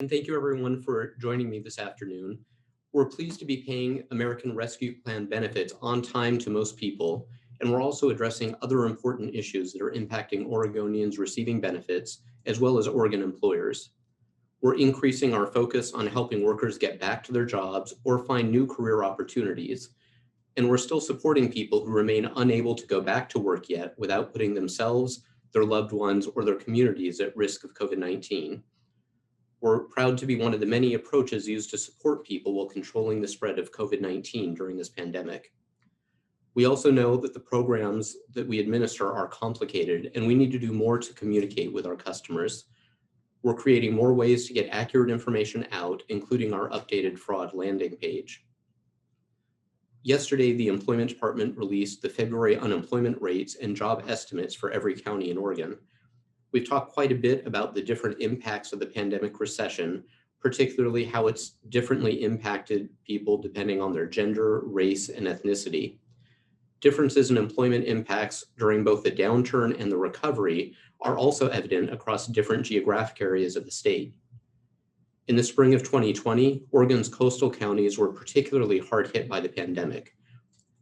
And thank you everyone for joining me this afternoon. We're pleased to be paying American Rescue Plan benefits on time to most people, and we're also addressing other important issues that are impacting Oregonians receiving benefits, as well as Oregon employers. We're increasing our focus on helping workers get back to their jobs or find new career opportunities. And we're still supporting people who remain unable to go back to work yet without putting themselves, their loved ones, or their communities at risk of COVID-19. We're proud to be one of the many approaches used to support people while controlling the spread of COVID-19 during this pandemic. We also know that the programs that we administer are complicated, and we need to do more to communicate with our customers. We're creating more ways to get accurate information out, including our updated fraud landing page. Yesterday, the Employment Department released the February unemployment rates and job estimates for every county in Oregon. We've talked quite a bit about the different impacts of the pandemic recession, particularly how it's differently impacted people depending on their gender, race, and ethnicity. Differences in employment impacts during both the downturn and the recovery are also evident across different geographic areas of the state. In the spring of 2020, Oregon's coastal counties were particularly hard hit by the pandemic.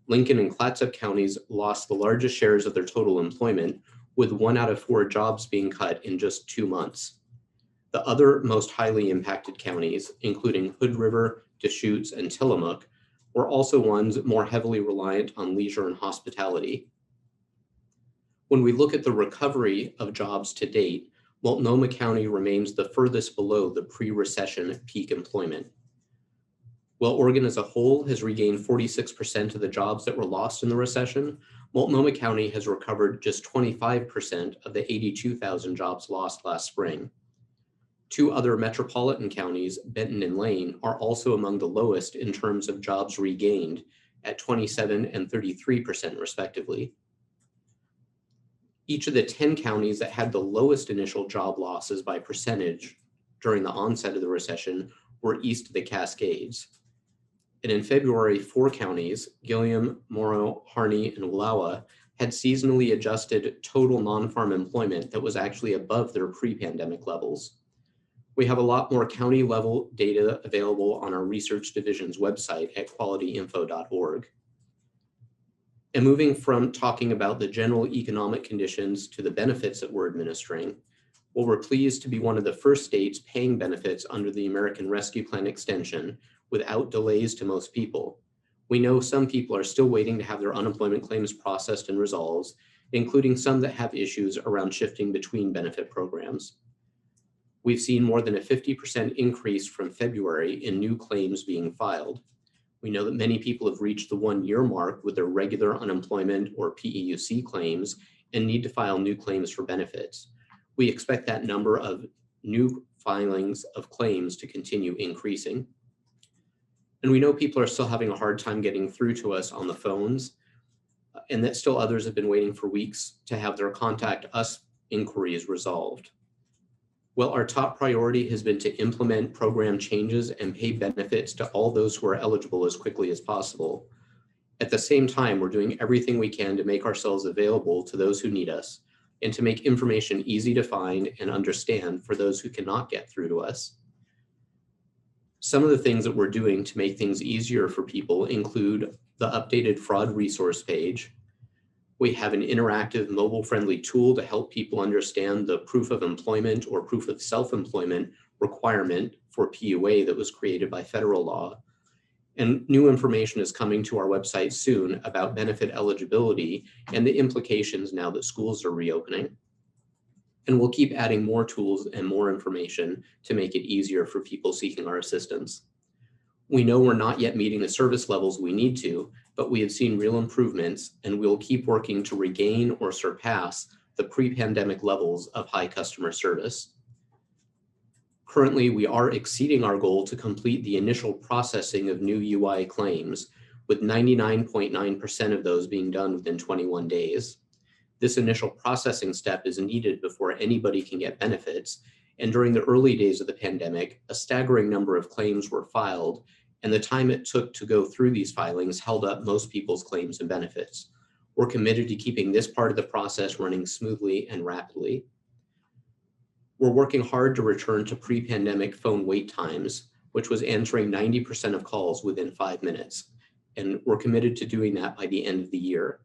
Lincoln and Clatsop counties lost the largest shares of their total employment, with 1 out of 4 jobs being cut in just 2 months. The other most highly impacted counties, including Hood River, Deschutes, and Tillamook, were also ones more heavily reliant on leisure and hospitality. When we look at the recovery of jobs to date, Multnomah County remains the furthest below the pre-recession peak employment. While Oregon as a whole has regained 46% of the jobs that were lost in the recession, Multnomah County has recovered just 25% of the 82,000 jobs lost last spring. 2 other metropolitan counties, Benton and Lane, are also among the lowest in terms of jobs regained at 27 and 33% respectively. Each of the 10 counties that had the lowest initial job losses by percentage during the onset of the recession were east of the Cascades. And in February, 4 counties, Gilliam, Morrow, Harney, and Wallowa, had seasonally adjusted total non-farm employment that was actually above their pre-pandemic levels. We have a lot more county level data available on our research division's website at qualityinfo.org. And moving from talking about the general economic conditions to the benefits that we're administering, well, we're pleased to be one of the first states paying benefits under the American Rescue Plan extension without delays to most people. We know some people are still waiting to have their unemployment claims processed and resolved, including some that have issues around shifting between benefit programs. We've seen more than a 50% increase from February in new claims being filed. We know that many people have reached the 1-year mark with their regular unemployment or PEUC claims and need to file new claims for benefits. We expect that number of new filings of claims to continue increasing. And we know people are still having a hard time getting through to us on the phones, and that still others have been waiting for weeks to have their contact us inquiries resolved. Well, our top priority has been to implement program changes and pay benefits to all those who are eligible as quickly as possible. At the same time, we're doing everything we can to make ourselves available to those who need us and to make information easy to find and understand for those who cannot get through to us. Some of the things that we're doing to make things easier for people include the updated fraud resource page. We have an interactive mobile-friendly tool to help people understand the proof of employment or proof of self-employment requirement for PUA that was created by federal law. And new information is coming to our website soon about benefit eligibility and the implications now that schools are reopening. And we'll keep adding more tools and more information to make it easier for people seeking our assistance. We know we're not yet meeting the service levels we need to, but we have seen real improvements, and we'll keep working to regain or surpass the pre-pandemic levels of high customer service. Currently, we are exceeding our goal to complete the initial processing of new UI claims, with 99.9% of those being done within 21 days. This initial processing step is needed before anybody can get benefits, and during the early days of the pandemic, a staggering number of claims were filed, and the time it took to go through these filings held up most people's claims and benefits. We're committed to keeping this part of the process running smoothly and rapidly. We're working hard to return to pre-pandemic phone wait times, which was answering 90% of calls within 5 minutes. And we're committed to doing that by the end of the year.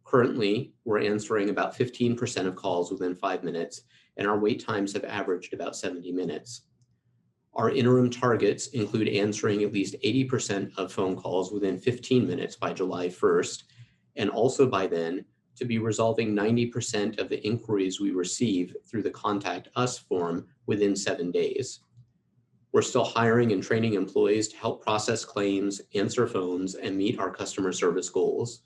Currently, we're answering about 15% of calls within 5 minutes, and our wait times have averaged about 70 minutes. Our interim targets include answering at least 80% of phone calls within 15 minutes by July 1st, and also by then to be resolving 90% of the inquiries we receive through the Contact Us form within 7 days. We're still hiring and training employees to help process claims, answer phones, and meet our customer service goals.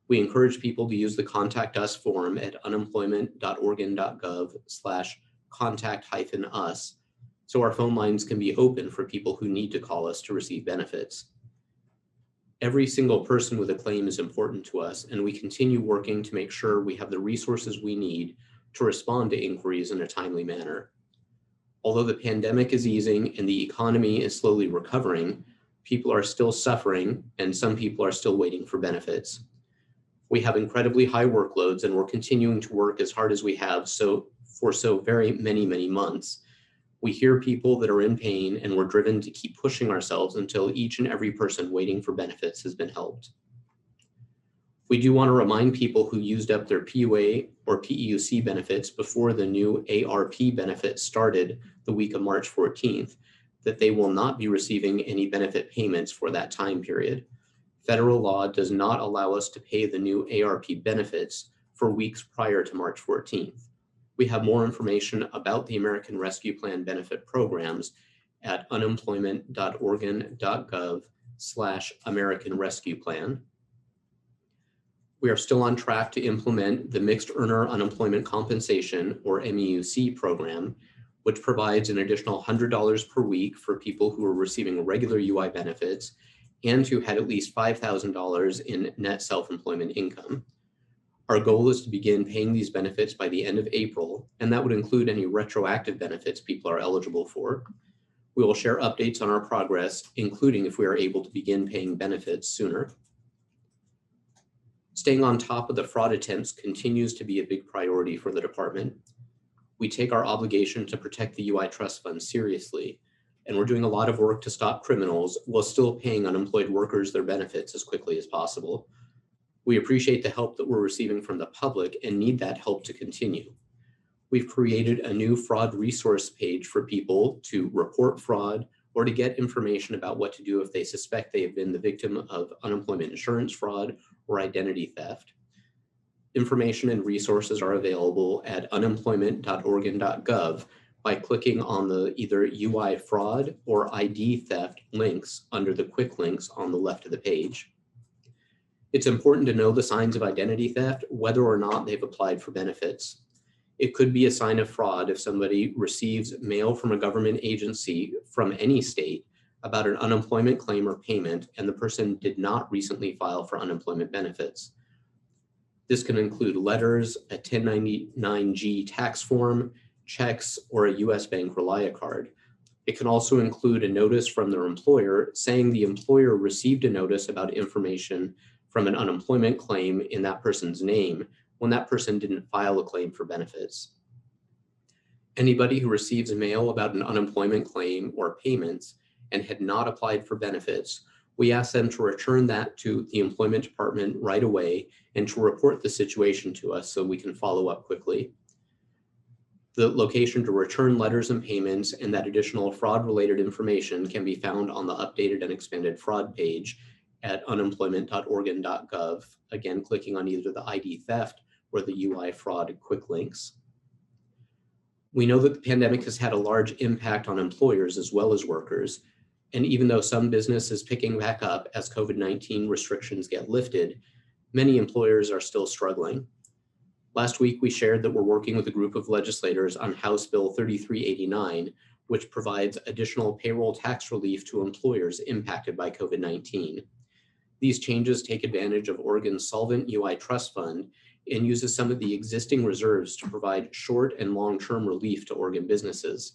We encourage people to use the Contact Us form at unemployment.oregon.gov/contact-us so our phone lines can be open for people who need to call us to receive benefits. Every single person with a claim is important to us, and we continue working to make sure we have the resources we need to respond to inquiries in a timely manner. Although the pandemic is easing and the economy is slowly recovering, people are still suffering and some people are still waiting for benefits. We have incredibly high workloads and we're continuing to work as hard as we have for so very many months. We hear people that are in pain and we're driven to keep pushing ourselves until each and every person waiting for benefits has been helped. We do want to remind people who used up their PUA or PEUC benefits before the new ARP benefit started the week of March 14th that they will not be receiving any benefit payments for that time period. Federal law does not allow us to pay the new ARP benefits for weeks prior to March 14th. We have more information about the American Rescue Plan benefit programs at unemployment.oregon.gov/American Rescue Plan. We are still on track to implement the Mixed Earner Unemployment Compensation, or MEUC program, which provides an additional $100 per week for people who are receiving regular UI benefits and who had at least $5,000 in net self-employment income. Our goal is to begin paying these benefits by the end of April, and that would include any retroactive benefits people are eligible for. We will share updates on our progress, including if we are able to begin paying benefits sooner. Staying on top of the fraud attempts continues to be a big priority for the department. We take our obligation to protect the UI Trust Fund seriously, and we're doing a lot of work to stop criminals while still paying unemployed workers their benefits as quickly as possible. We appreciate the help that we're receiving from the public and need that help to continue. We've created a new fraud resource page for people to report fraud or to get information about what to do if they suspect they have been the victim of unemployment insurance fraud or identity theft. Information and resources are available at unemployment.oregon.gov by clicking on the either UI fraud or ID theft links under the quick links on the left of the page. It's important to know the signs of identity theft, whether or not they've applied for benefits. It could be a sign of fraud if somebody receives mail from a government agency from any state about an unemployment claim or payment, and the person did not recently file for unemployment benefits. This can include letters, a 1099-G tax form, checks, or a US Bank Relia card. It can also include a notice from their employer saying the employer received a notice about information from an unemployment claim in that person's name when that person didn't file a claim for benefits. Anybody who receives mail about an unemployment claim or payments and had not applied for benefits, we ask them to return that to the employment department right away and to report the situation to us so we can follow up quickly. The location to return letters and payments and that additional fraud-related information can be found on the updated and expanded fraud page at unemployment.oregon.gov, again, clicking on either the ID theft or the UI fraud quick links. We know that the pandemic has had a large impact on employers as well as workers. And even though some business is picking back up as COVID-19 restrictions get lifted, many employers are still struggling. Last week, we shared that we're working with a group of legislators on House Bill 3389, which provides additional payroll tax relief to employers impacted by COVID-19. These changes take advantage of Oregon's solvent UI Trust Fund and uses some of the existing reserves to provide short and long-term relief to Oregon businesses.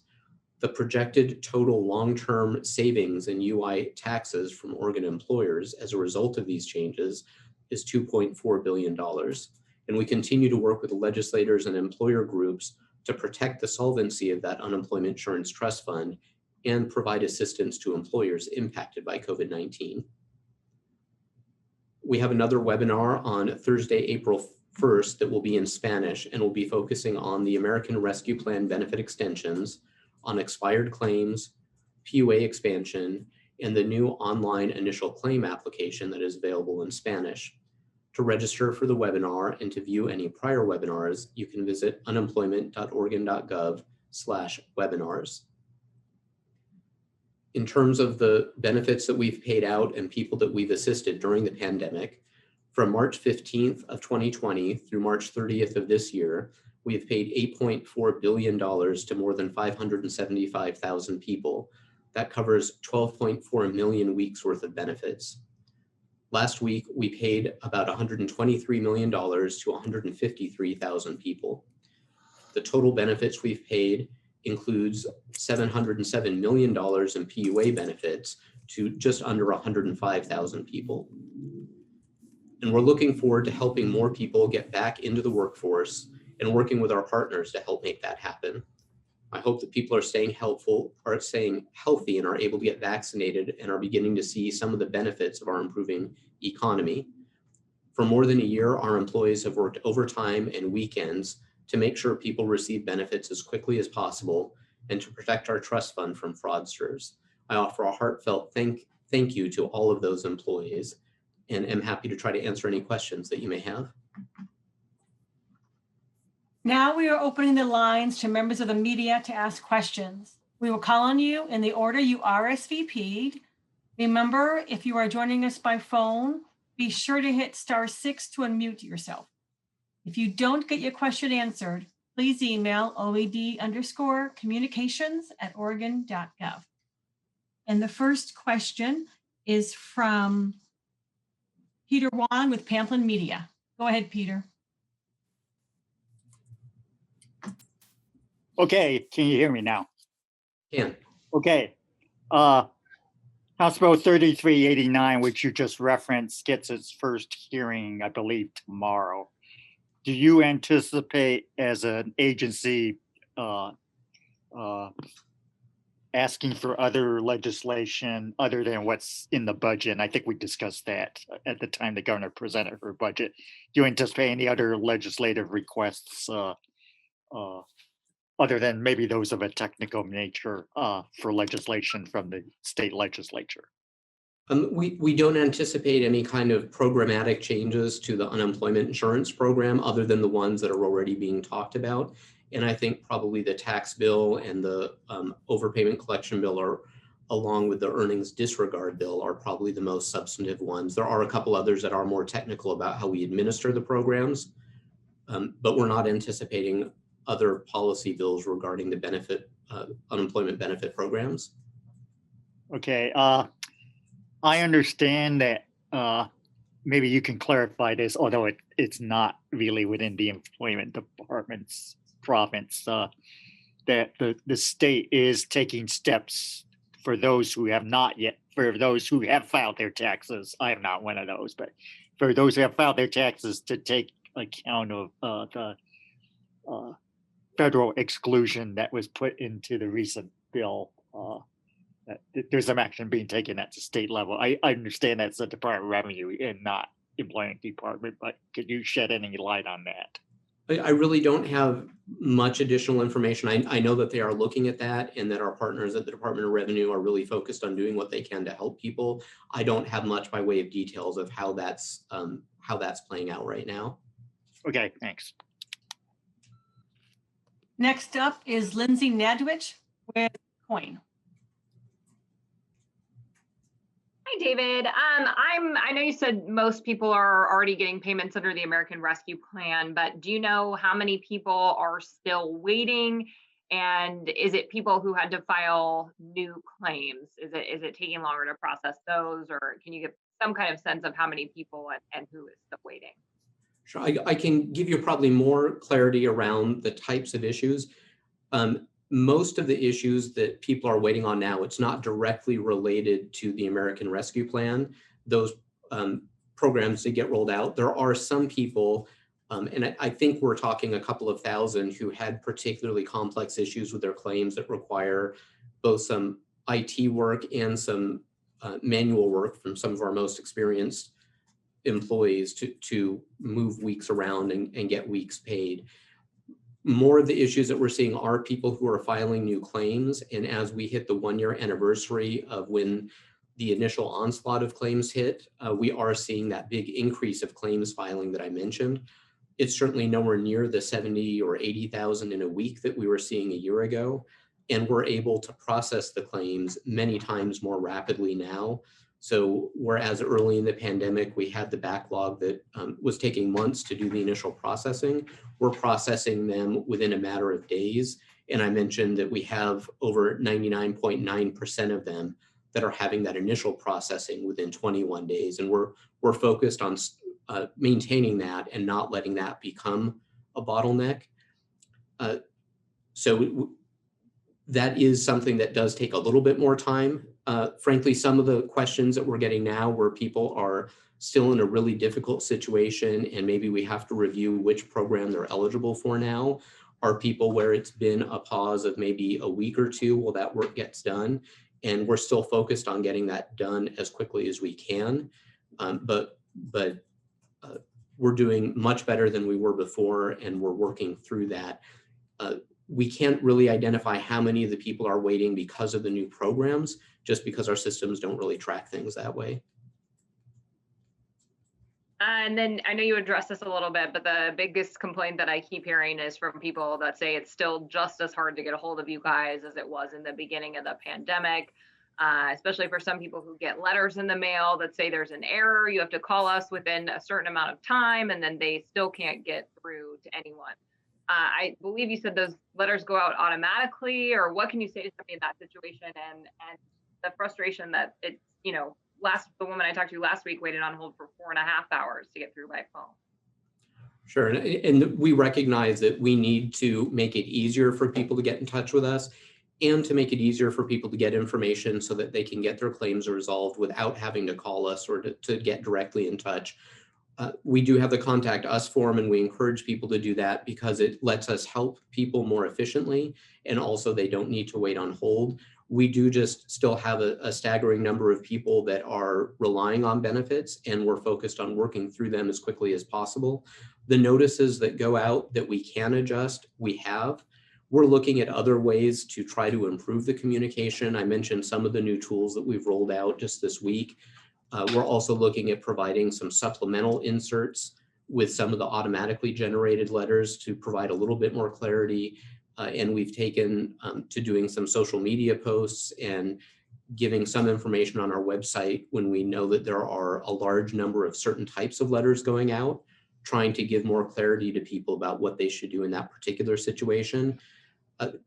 The projected total long-term savings in UI taxes from Oregon employers as a result of these changes is $2.4 billion. And we continue to work with legislators and employer groups to protect the solvency of that unemployment insurance trust fund and provide assistance to employers impacted by COVID-19. We have another webinar on Thursday, April 1st that will be in Spanish and will be focusing on the American Rescue Plan benefit extensions, on expired claims, PUA expansion, and the new online initial claim application that is available in Spanish. To register for the webinar and to view any prior webinars, you can visit unemployment.oregon.gov/webinars. In terms of the benefits that we've paid out and people that we've assisted during the pandemic, from March 15th of 2020 through March 30th of this year, we have paid $8.4 billion to more than 575,000 people. That covers 12.4 million weeks worth of benefits. Last week, we paid about $123 million to 153,000 people. The total benefits we've paid includes $707 million in PUA benefits to just under 105,000 people. And we're looking forward to helping more people get back into the workforce and working with our partners to help make that happen. I hope that people are staying healthy and are able to get vaccinated and are beginning to see some of the benefits of our improving economy. For more than a year, our employees have worked overtime and weekends to make sure people receive benefits as quickly as possible and to protect our trust fund from fraudsters. I offer a heartfelt thank you to all of those employees and am happy to try to answer any questions that you may have. Now we are opening the lines to members of the media to ask questions. We will call on you in the order you RSVP'd. Remember, if you are joining us by phone, be sure to hit *6 to unmute yourself. If you don't get your question answered, please email oed_communications@oregon.gov. And the first question is from Peter Wan with Pamplin Media. Go ahead, Peter. Okay, can you hear me now? Can. Okay. House Bill 3389, which you just referenced, gets its first hearing, I believe, tomorrow. Do you anticipate as an agency asking for other legislation other than what's in the budget? And I think we discussed that at the time the governor presented her budget. Do you anticipate any other legislative requests other than maybe those of a technical nature for legislation from the state legislature? We don't anticipate any kind of programmatic changes to the unemployment insurance program other than the ones that are already being talked about. And I think probably the tax bill and the overpayment collection bill are, along with the earnings disregard bill, are probably the most substantive ones. There are a couple others that are more technical about how we administer the programs, but we're not anticipating other policy bills regarding the unemployment benefit programs. Okay, I understand that maybe you can clarify this, although it's not really within the employment department's province, that the state is taking steps for those who have not yet, for those who have filed their taxes. I am not one of those, but for those who have filed their taxes to take account of the federal exclusion that was put into the recent bill. There's some action being taken at the state level. I understand that's the Department of Revenue and not Employment Department, but could you shed any light on that? I really don't have much additional information. I know that they are looking at that and that our partners at the Department of Revenue are really focused on doing what they can to help people. I don't have much by way of details of how that's playing out right now. Okay, thanks. Next up is Lindsay Nadwich with Coin. Hi, David. I know you said most people are already getting payments under the American Rescue Plan, but do you know how many people are still waiting? And is it people who had to file new claims? Is it taking longer to process those, or can you give some kind of sense of how many people and who is still waiting? Sure, I can give you probably more clarity around the types of issues. Most of the issues that people are waiting on now, it's not directly related to the American Rescue Plan. Those programs that get rolled out, there are some people And I think we're talking a couple of thousand who had particularly complex issues with their claims that require both some IT work and some manual work from some of our most experienced employees to move weeks around and get weeks paid. More of the issues that we're seeing are people who are filing new claims. And as we hit the 1-year anniversary of when the initial onslaught of claims hit, we are seeing that big increase of claims filing that I mentioned. It's certainly nowhere near the 70 or 80,000 in a week that we were seeing a year ago. And we're able to process the claims many times more rapidly now. So whereas early in the pandemic, we had the backlog that was taking months to do the initial processing, we're processing them within a matter of days. And I mentioned that we have over 99.9% of them that are having that initial processing within 21 days. And we're focused on maintaining that and not letting that become a bottleneck. That is something that does take a little bit more time. Frankly, some of the questions that we're getting now where people are still in a really difficult situation and maybe we have to review which program they're eligible for now are people where it's been a pause of maybe a week or two while that work gets done. And we're still focused on getting that done as quickly as we can. But we're doing much better than we were before, and we're working through that. We can't really identify how many of the people are waiting because of the new programs, just because our systems don't really track things that way. And then I know you addressed this a little bit, but the biggest complaint that I keep hearing is from people that say it's still just as hard to get a hold of you guys as it was in the beginning of the pandemic, especially for some people who get letters in the mail that say there's an error. You have to call us within a certain amount of time, and then they still can't get through to anyone. I believe you said those letters go out automatically, or what can you say to somebody in that situation and the frustration that it's, you know, the woman I talked to last week waited on hold for 4.5 hours to get through by phone. Sure, and we recognize that we need to make it easier for people to get in touch with us and to make it easier for people to get information so that they can get their claims resolved without having to call us or to get directly in touch. We do have the Contact Us form, and we encourage people to do that because it lets us help people more efficiently, and also they don't need to wait on hold. We do just still have a staggering number of people that are relying on benefits, and we're focused on working through them as quickly as possible. The notices that go out that we can adjust, we have. We're looking at other ways to try to improve the communication. I mentioned some of the new tools that we've rolled out just this week. We're also looking at providing some supplemental inserts with some of the automatically generated letters to provide a little bit more clarity. And we've taken to doing some social media posts and giving some information on our website when we know that there are a large number of certain types of letters going out, trying to give more clarity to people about what they should do in that particular situation.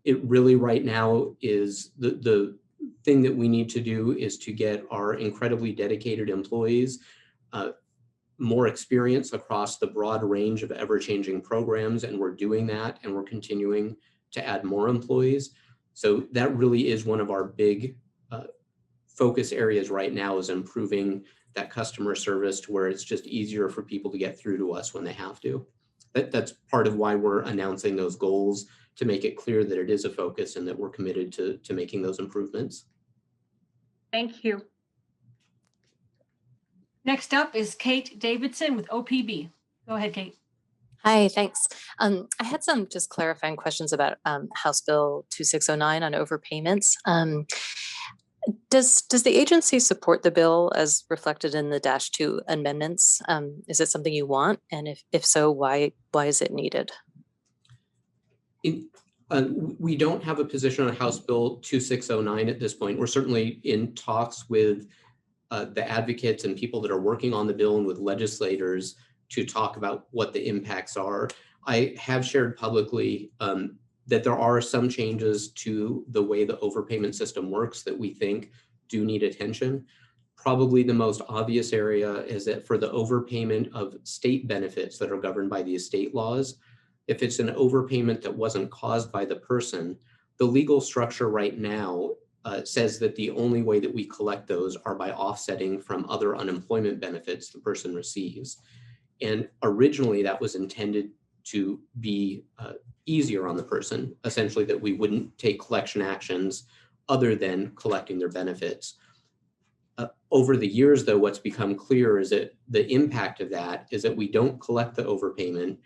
It really right now is the thing that we need to do is to get our incredibly dedicated employees more experience across the broad range of ever-changing programs, and we're doing that, and we're continuing to add more employees. So that really is one of our big focus areas right now, is improving that customer service to where it's just easier for people to get through to us when they have to. That's part of why we're announcing those goals, to make it clear that it is a focus and that we're committed to making those improvements. Thank you. Next up is Kate Davidson with OPB. Go ahead, Kate. Hi, thanks. I had some just clarifying questions about House Bill 2609 on overpayments. Does the agency support the bill as reflected in the -2 amendments? Is it something you want? And if so, why is it needed? We don't have a position on House Bill 2609 at this point. We're certainly in talks with the advocates and people that are working on the bill and with legislators to talk about what the impacts are. I have shared publicly that there are some changes to the way the overpayment system works that we think do need attention. Probably the most obvious area is that for the overpayment of state benefits that are governed by the estate laws, if it's an overpayment that wasn't caused by the person, the legal structure right now says that the only way that we collect those are by offsetting from other unemployment benefits the person receives. And originally that was intended to be easier on the person, essentially that we wouldn't take collection actions other than collecting their benefits. Over the years, though, what's become clear is that the impact of that is that we don't collect the overpayment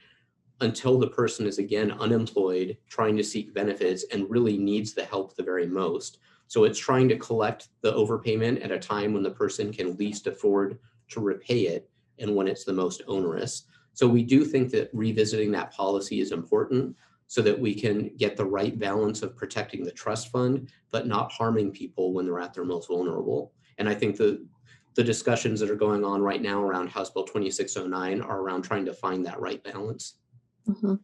until the person is again unemployed, trying to seek benefits, and really needs the help the very most. So it's trying to collect the overpayment at a time when the person can least afford to repay it and when it's the most onerous. So we do think that revisiting that policy is important so that we can get the right balance of protecting the trust fund, but not harming people when they're at their most vulnerable. And I think the discussions that are going on right now around House Bill 2609 are around trying to find that right balance. Mm-hmm.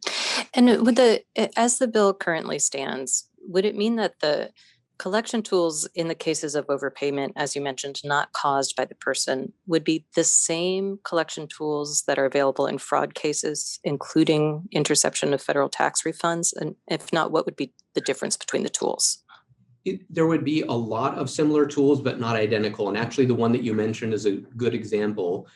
And as the bill currently stands, would it mean that the collection tools in the cases of overpayment, as you mentioned, not caused by the person, would be the same collection tools that are available in fraud cases, including interception of federal tax refunds? And if not, what would be the difference between the tools? There would be a lot of similar tools, but not identical. And actually, the one that you mentioned is a good example.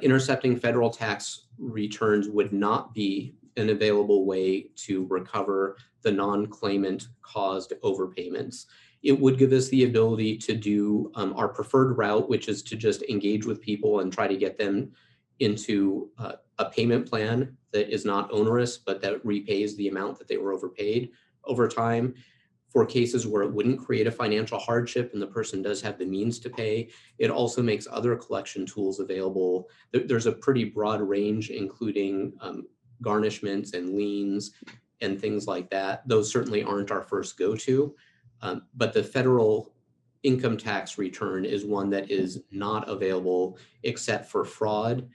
Intercepting federal tax returns would not be an available way to recover the non-claimant caused overpayments. It would give us the ability to do our preferred route, which is to just engage with people and try to get them into a payment plan that is not onerous, but that repays the amount that they were overpaid over time. For cases where it wouldn't create a financial hardship and the person does have the means to pay, it also makes other collection tools available. There's a pretty broad range, including garnishments and liens and things like that. Those certainly aren't our first go-to, but the federal income tax return is one that is not available except for fraud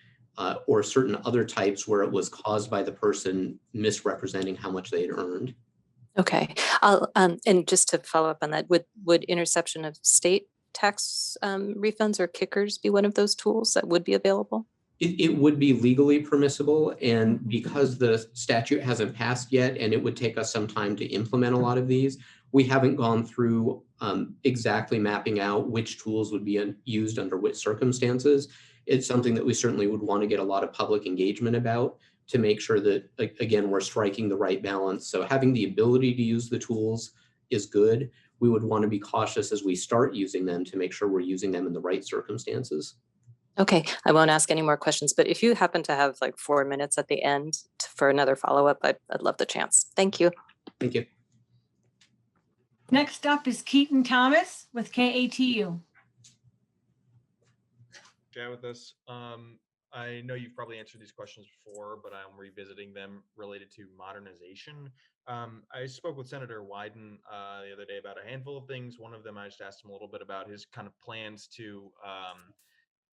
or certain other types where it was caused by the person misrepresenting how much they had earned. Okay, and just to follow up on that, would interception of state tax refunds or kickers be one of those tools that would be available? It would be legally permissible, and because the statute hasn't passed yet, and it would take us some time to implement a lot of these, we haven't gone through exactly mapping out which tools would be used under which circumstances. It's something that we certainly would want to get a lot of public engagement about to make sure that, again, we're striking the right balance. So having the ability to use the tools is good. We would want to be cautious as we start using them to make sure we're using them in the right circumstances. Okay, I won't ask any more questions, but if you happen to have like 4 minutes at the end for another follow-up, I'd love the chance. Thank you. Thank you. Next up is Keaton Thomas with KATU. Chat with us. I know you've probably answered these questions before, but I'm revisiting them related to modernization. I spoke with Senator Wyden the other day about a handful of things. One of them, I just asked him a little bit about his kind of plans to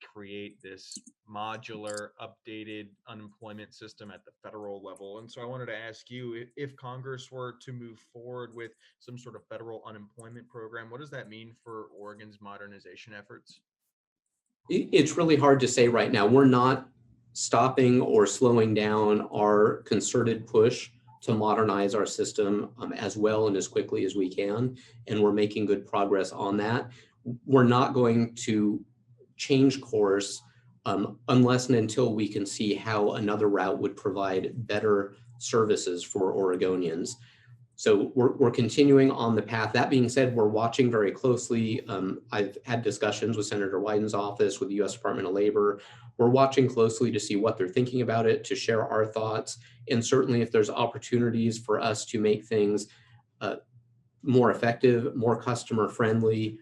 create this modular, updated unemployment system at the federal level. And so I wanted to ask you, if Congress were to move forward with some sort of federal unemployment program, what does that mean for Oregon's modernization efforts? It's really hard to say right now. We're not stopping or slowing down our concerted push to modernize our system as well and as quickly as we can. And we're making good progress on that. We're not going to change course unless and until we can see how another route would provide better services for Oregonians. So we're continuing on the path. That being said, we're watching very closely. I've had discussions with Senator Wyden's office, with the U.S. Department of Labor. We're watching closely to see what they're thinking about it, to share our thoughts. And certainly if there's opportunities for us to make things more effective, more customer friendly,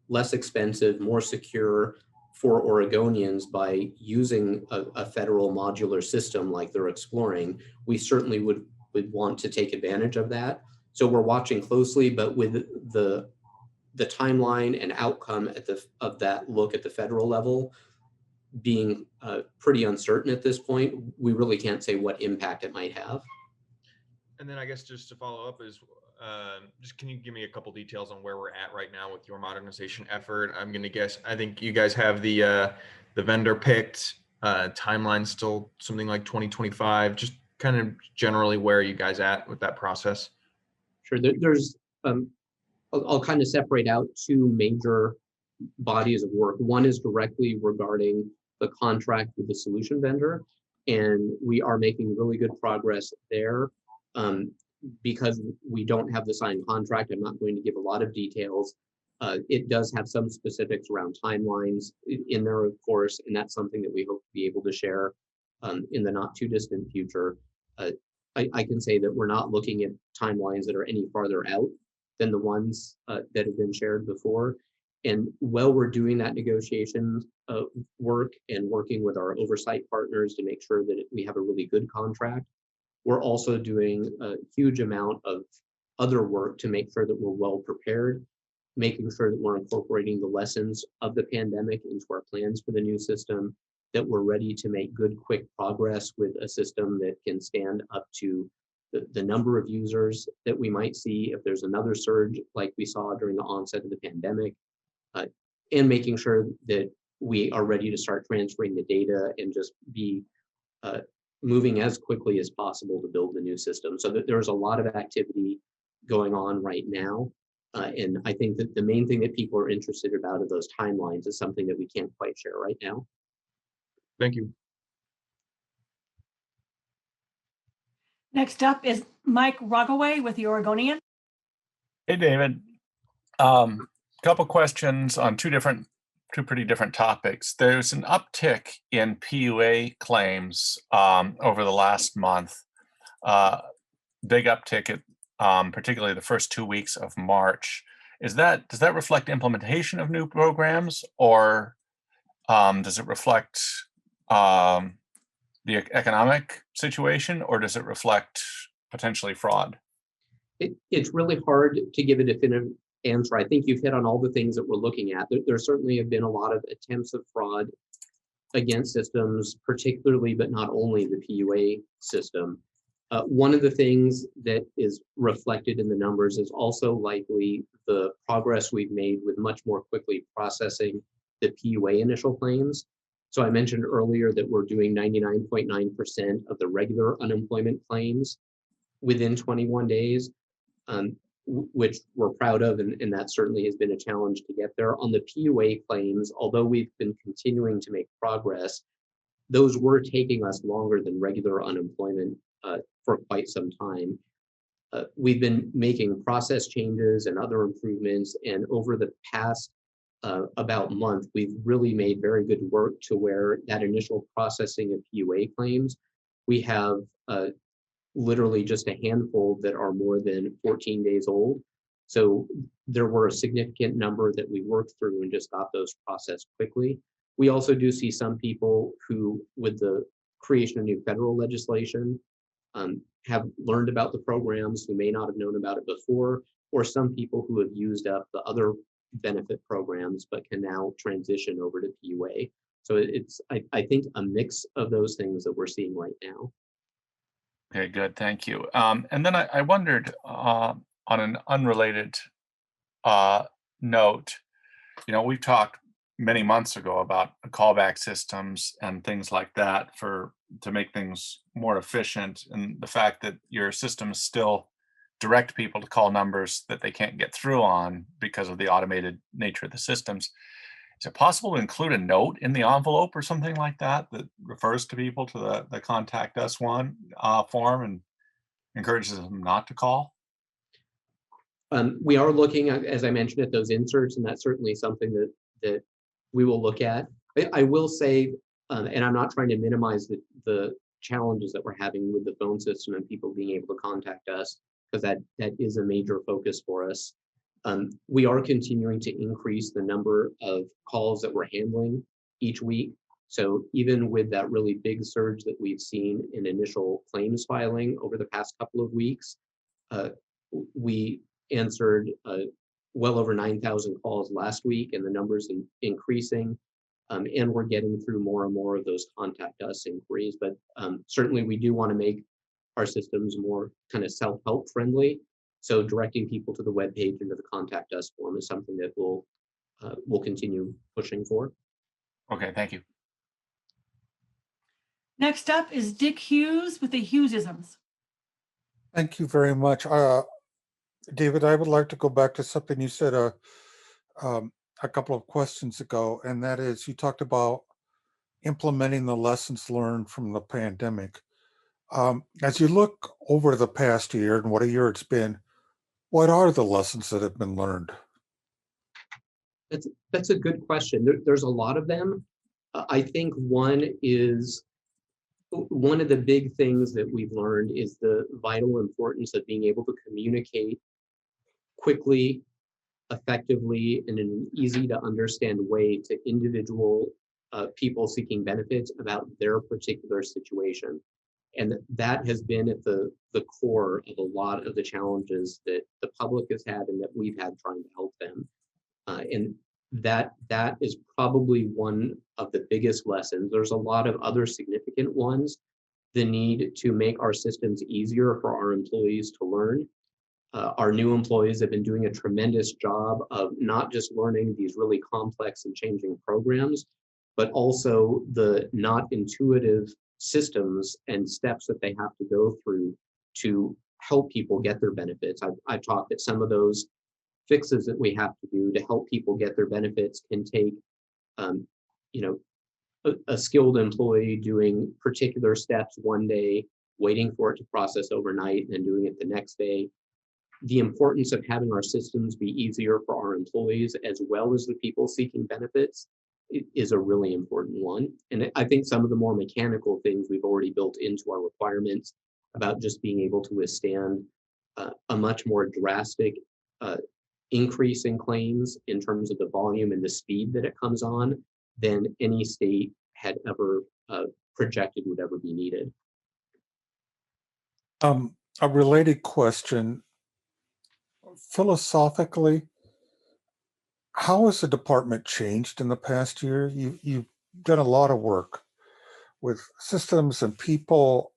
less expensive, more secure for Oregonians by using a federal modular system like they're exploring, we certainly would want to take advantage of that. So we're watching closely, but with the timeline and outcome of that look at the federal level being pretty uncertain at this point, we really can't say what impact it might have. And then I guess just to follow up is, just can you give me a couple details on where we're at right now with your modernization effort? I'm going to guess, I think you guys have the vendor picked, timeline still something like 2025, just kind of generally where are you guys at with that process? Sure, there's, I'll kind of separate out two major bodies of work. One is directly regarding the contract with the solution vendor. and we are making really good progress there. Because we don't have the signed contract, I'm not going to give a lot of details. It does have some specifics around timelines in there, of course, and that's something that we hope to be able to share in the not too distant future. I can say that we're not looking at timelines that are any farther out than the ones that have been shared before. And while we're doing that negotiation work and working with our oversight partners to make sure that we have a really good contract, we're also doing a huge amount of other work to make sure that we're well prepared, making sure that we're incorporating the lessons of the pandemic into our plans for the new system, that we're ready to make good, quick progress with a system that can stand up to the number of users that we might see if there's another surge like we saw during the onset of the pandemic, and making sure that we are ready to start transferring the data and just be moving as quickly as possible to build the new system. So that there's a lot of activity going on right now. And I think that the main thing that people are interested about of those timelines is something that we can't quite share right now. Thank you. Next up is Mike Rogaway with the Oregonian. Hey, David. Couple questions on two pretty different topics. There's an uptick in PUA claims over the last month. Big uptick at particularly the first 2 weeks of March. Does that reflect implementation of new programs, or does it reflect the economic situation, or does it reflect potentially fraud? It's really hard to give a definitive answer. I think you've hit on all the things that we're looking at. There certainly have been a lot of attempts of fraud against systems, particularly, but not only the PUA system. One of the things that is reflected in the numbers is also likely the progress we've made with much more quickly processing the PUA initial claims. So I mentioned earlier that we're doing 99.9% of the regular unemployment claims within 21 days, which we're proud of, and that certainly has been a challenge to get there. On the PUA claims, although we've been continuing to make progress, those were taking us longer than regular unemployment for quite some time. We've been making process changes and other improvements, and over the past about month, we've really made very good work to where that initial processing of PUA claims, we have literally just a handful that are more than 14 days old. So there were a significant number that we worked through and just got those processed quickly. We also do see some people who, with the creation of new federal legislation, have learned about the programs who may not have known about it before, or some people who have used up the other benefit programs but can now transition over to PUA. So it's, I think, a mix of those things that we're seeing right now. Okay, good, thank you. And then I wondered, on an unrelated note, we've talked many months ago about callback systems and things like that to make things more efficient, and the fact that your systems still direct people to call numbers that they can't get through on because of the automated nature of the systems. Is it possible to include a note in the envelope or something like that that refers to people to the contact us form and encourages them not to call? We are looking at, as I mentioned, at those inserts, and that's certainly something that we will look at. I will say, and I'm not trying to minimize the challenges that we're having with the phone system and people being able to contact us, because that is a major focus for us. We are continuing to increase the number of calls that we're handling each week. So even with that really big surge that we've seen in initial claims filing over the past couple of weeks, we answered well over 9,000 calls last week, and the numbers increasing. And we're getting through more and more of those contact us inquiries. But certainly we do want to make our systems more kind of self-help friendly. So directing people to the webpage and to the contact us form is something that we'll continue pushing for. Okay, thank you. Next up is Dick Hughes with the Hughesisms. Thank you very much. David, I would like to go back to something you said a couple of questions ago, and that is you talked about implementing the lessons learned from the pandemic. As you look over the past year and what a year it's been, what are the lessons that have been learned? That's a good question. There's a lot of them. I think one of the big things that we've learned is the vital importance of being able to communicate quickly, effectively, and in an easy to understand way to individual people seeking benefits about their particular situation. And that has been at the core of a lot of the challenges that the public has had and that we've had trying to help them. And that is probably one of the biggest lessons. There's a lot of other significant ones. The need to make our systems easier for our employees to learn. Our new employees have been doing a tremendous job of not just learning these really complex and changing programs, but also the not intuitive systems and steps that they have to go through to help people get their benefits. I've talked that some of those fixes that we have to do to help people get their benefits can take, you know, a skilled employee doing particular steps one day, waiting for it to process overnight, and then doing it the next day. The importance of having our systems be easier for our employees as well as the people seeking benefits is a really important one. And I think some of the more mechanical things we've already built into our requirements about just being able to withstand a much more drastic increase in claims in terms of the volume and the speed that it comes on than any state had ever projected would ever be needed. A related question, philosophically, how has the department changed in the past year? You've done a lot of work with systems and people,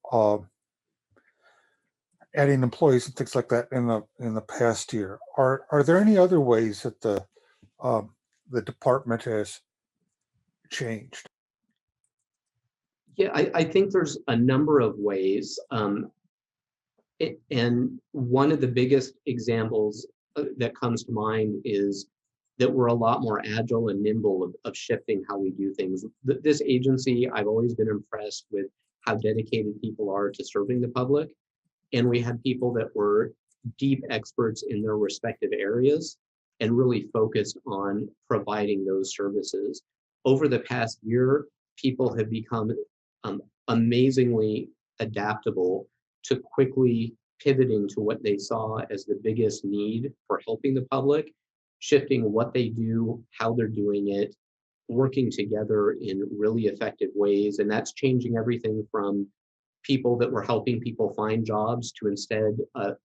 adding employees and things like that in the past year. Are there any other ways that the department has changed? Yeah, I think there's a number of ways. And one of the biggest examples that comes to mind is that we're a lot more agile and nimble of shifting how we do things. This agency, I've always been impressed with how dedicated people are to serving the public. And we had people that were deep experts in their respective areas and really focused on providing those services. Over the past year, people have become amazingly adaptable to quickly pivoting to what they saw as the biggest need for helping the public, shifting what they do, how they're doing it, working together in really effective ways. And that's changing everything from people that were helping people find jobs to instead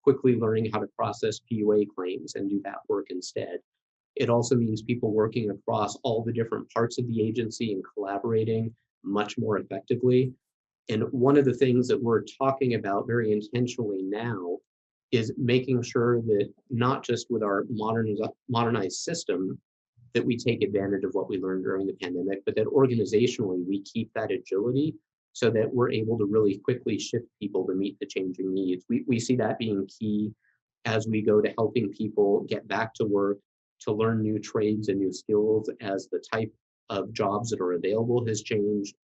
quickly learning how to process PUA claims and do that work instead. It also means people working across all the different parts of the agency and collaborating much more effectively. And one of the things that we're talking about very intentionally now is making sure that not just with our modernized system that we take advantage of what we learned during the pandemic, but that organizationally we keep that agility so that we're able to really quickly shift people to meet the changing needs. We see that being key as we go to helping people get back to work, to learn new trades and new skills as the type of jobs that are available has changed.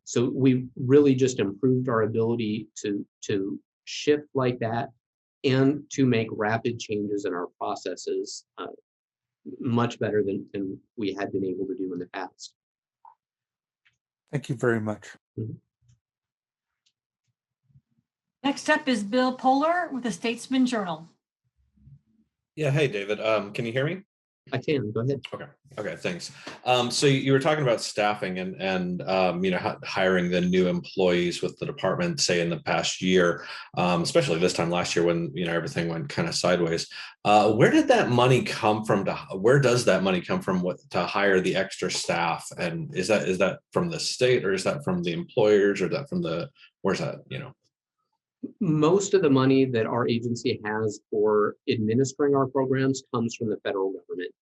So we've really just improved our ability to shift like that and to make rapid changes in our processes much better than we had been able to do in the past. Thank you very much. Mm-hmm. Next up is Bill Poehler with the Statesman Journal. Yeah, hey, David. Can you hear me? I can, go ahead. Okay, thanks. So you were talking about staffing and hiring the new employees with the department, say in the past year, especially this time last year when everything went kind of sideways. Where did that money come from? Where does that money come from to hire the extra staff? And is that from the state, or is that from the employers, or is that from where's that? Most of the money that our agency has for administering our programs comes from the federal government.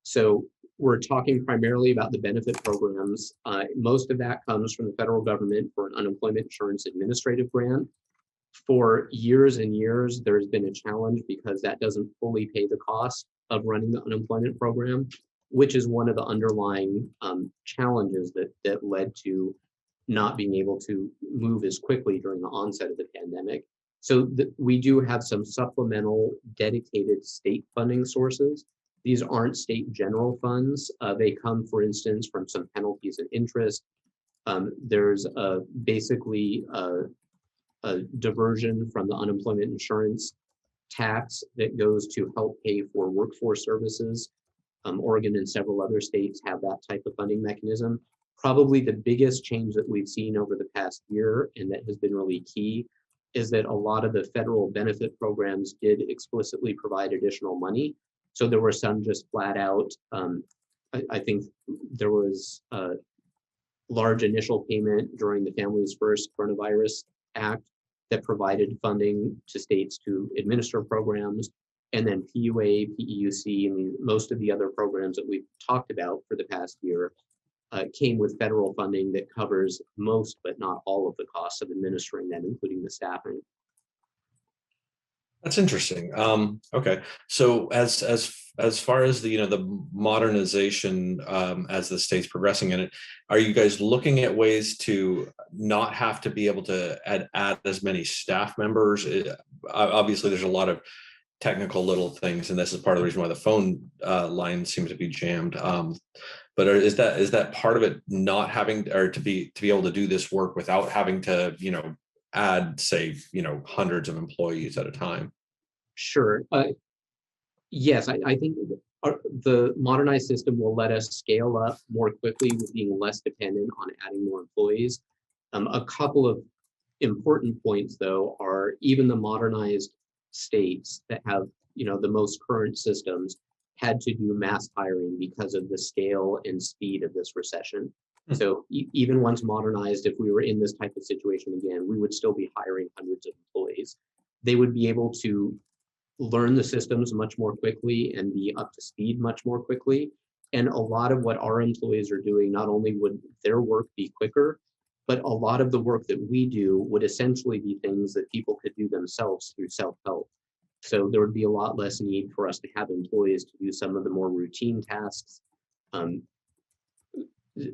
So we're talking primarily about the benefit programs. Most of that comes from the federal government for an unemployment insurance administrative grant. For years and years, there's been a challenge because that doesn't fully pay the cost of running the unemployment program. which is one of the underlying challenges that led to not being able to move as quickly during the onset of the pandemic. So we do have some supplemental dedicated state funding sources. These aren't state general funds. They come, for instance, from some penalties and interest. There's basically a diversion from the unemployment insurance tax that goes to help pay for workforce services. Oregon and several other states have that type of funding mechanism. Probably the biggest change that we've seen over the past year, and that has been really key, is that a lot of the federal benefit programs did explicitly provide additional money. So there were some just flat out, I think there was a large initial payment during the Families First Coronavirus Act that provided funding to states to administer programs. And then PUA, PEUC, and most of the other programs that we've talked about for the past year came with federal funding that covers most, but not all of the costs of administering them, including the staffing. That's interesting. Okay, so as far as the modernization as the state's progressing in it, are you guys looking at ways to not have to be able to add as many staff members? Obviously, there's a lot of technical little things, and this is part of the reason why the phone line seems to be jammed. But is that part of it, not having, or to be able to do this work without having to add, say, hundreds of employees at a time? Sure. Yes, I think the modernized system will let us scale up more quickly with being less dependent on adding more employees. A couple of important points, though, are even the modernized states that have the most current systems had to do mass hiring because of the scale and speed of this recession. So even once modernized, if we were in this type of situation again, we would still be hiring hundreds of employees. They would be able to learn the systems much more quickly and be up to speed much more quickly. And a lot of what our employees are doing, not only would their work be quicker, but a lot of the work that we do would essentially be things that people could do themselves through self-help. So there would be a lot less need for us to have employees to do some of the more routine tasks.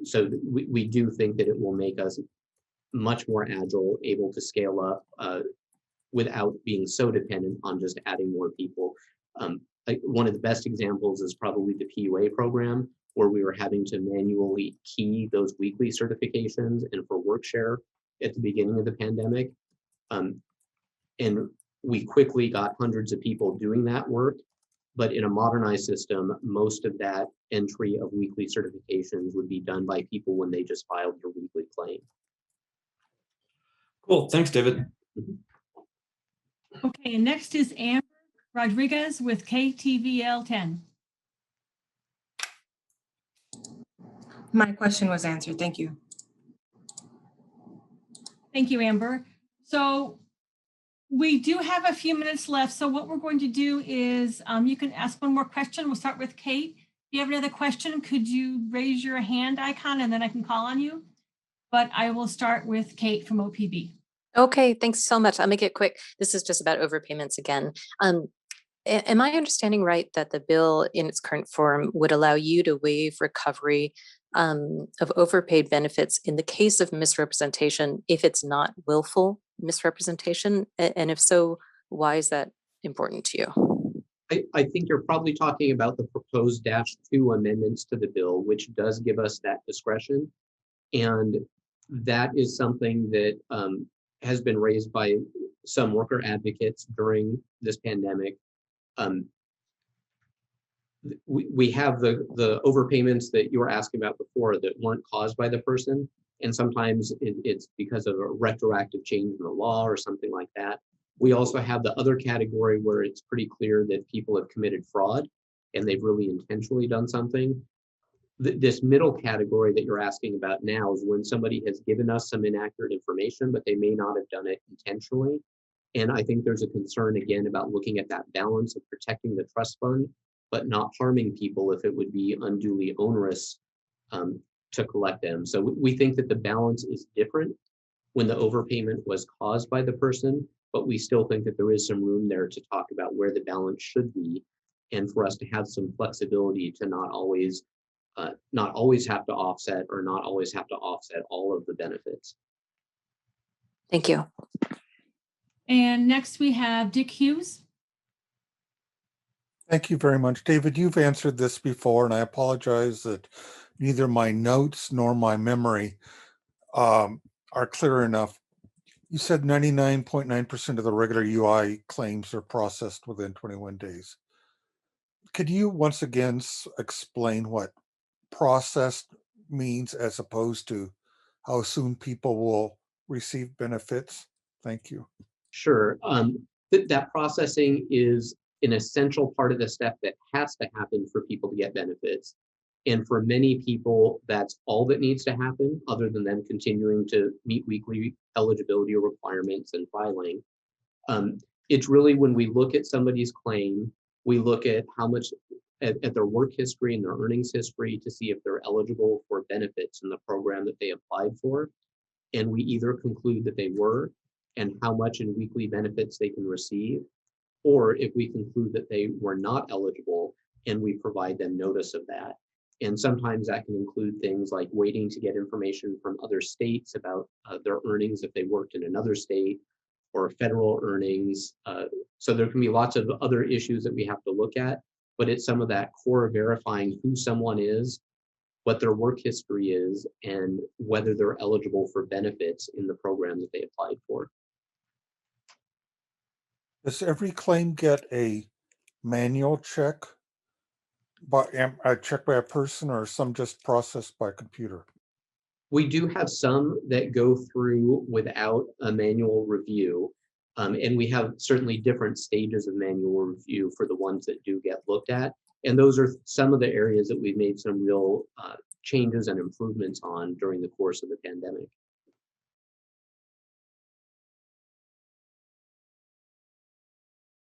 So we do think that it will make us much more agile, able to scale up without being so dependent on just adding more people. One of the best examples is probably the PUA program, where we were having to manually key those weekly certifications and for WorkShare at the beginning of the pandemic. And we quickly got hundreds of people doing that work. But in a modernized system, most of that entry of weekly certifications would be done by people when they just filed their weekly claim. Cool. Thanks, David. Okay, and next is Amber Rodriguez with KTVL 10. My question was answered. Thank you. Thank you, Amber. So we do have a few minutes left. So what we're going to do is you can ask one more question. We'll start with Kate. If you have another question, could you raise your hand icon and then I can call on you? But I will start with Kate from OPB. Okay, thanks so much. I'll make it quick. This is just about overpayments again. Am I understanding right that the bill in its current form would allow you to waive recovery of overpaid benefits in the case of misrepresentation if it's not willful misrepresentation? And if so, why is that important to you? I think you're probably talking about the proposed -2 amendments to the bill, which does give us that discretion. And that is something that has been raised by some worker advocates during this pandemic. We have the overpayments that you were asking about before that weren't caused by the person. And sometimes it's because of a retroactive change in the law or something like that. We also have the other category where it's pretty clear that people have committed fraud and they've really intentionally done something. This middle category that you're asking about now is when somebody has given us some inaccurate information, but they may not have done it intentionally. And I think there's a concern again about looking at that balance of protecting the trust fund, but not harming people if it would be unduly onerous to collect them. So we think that the balance is different when the overpayment was caused by the person, but we still think that there is some room there to talk about where the balance should be. and for us to have some flexibility to not always have to offset or not always have to offset all of the benefits. Thank you. And next we have Dick Hughes. Thank you very much. David, you've answered this before, and I apologize that neither my notes nor my memory are clear enough. You said 99.9% of the regular UI claims are processed within 21 days. Could you once again explain what processed means as opposed to how soon people will receive benefits? Thank you. Sure. That processing is an essential part of the step that has to happen for people to get benefits. And for many people, that's all that needs to happen, other than them continuing to meet weekly eligibility requirements and filing. It's really when we look at somebody's claim, we look at how much at their work history and their earnings history to see if they're eligible for benefits in the program that they applied for. And we either conclude that they were and how much in weekly benefits they can receive, or if we conclude that they were not eligible and we provide them notice of that. And sometimes that can include things like waiting to get information from other states about their earnings if they worked in another state, or federal earnings. So there can be lots of other issues that we have to look at, but it's some of that core verifying who someone is, what their work history is, and whether they're eligible for benefits in the program that they applied for. Does every claim get a manual check by a person, or some just processed by computer? We do have some that go through without a manual review. And we have certainly different stages of manual review for the ones that do get looked at. And those are some of the areas that we've made some real changes and improvements on during the course of the pandemic.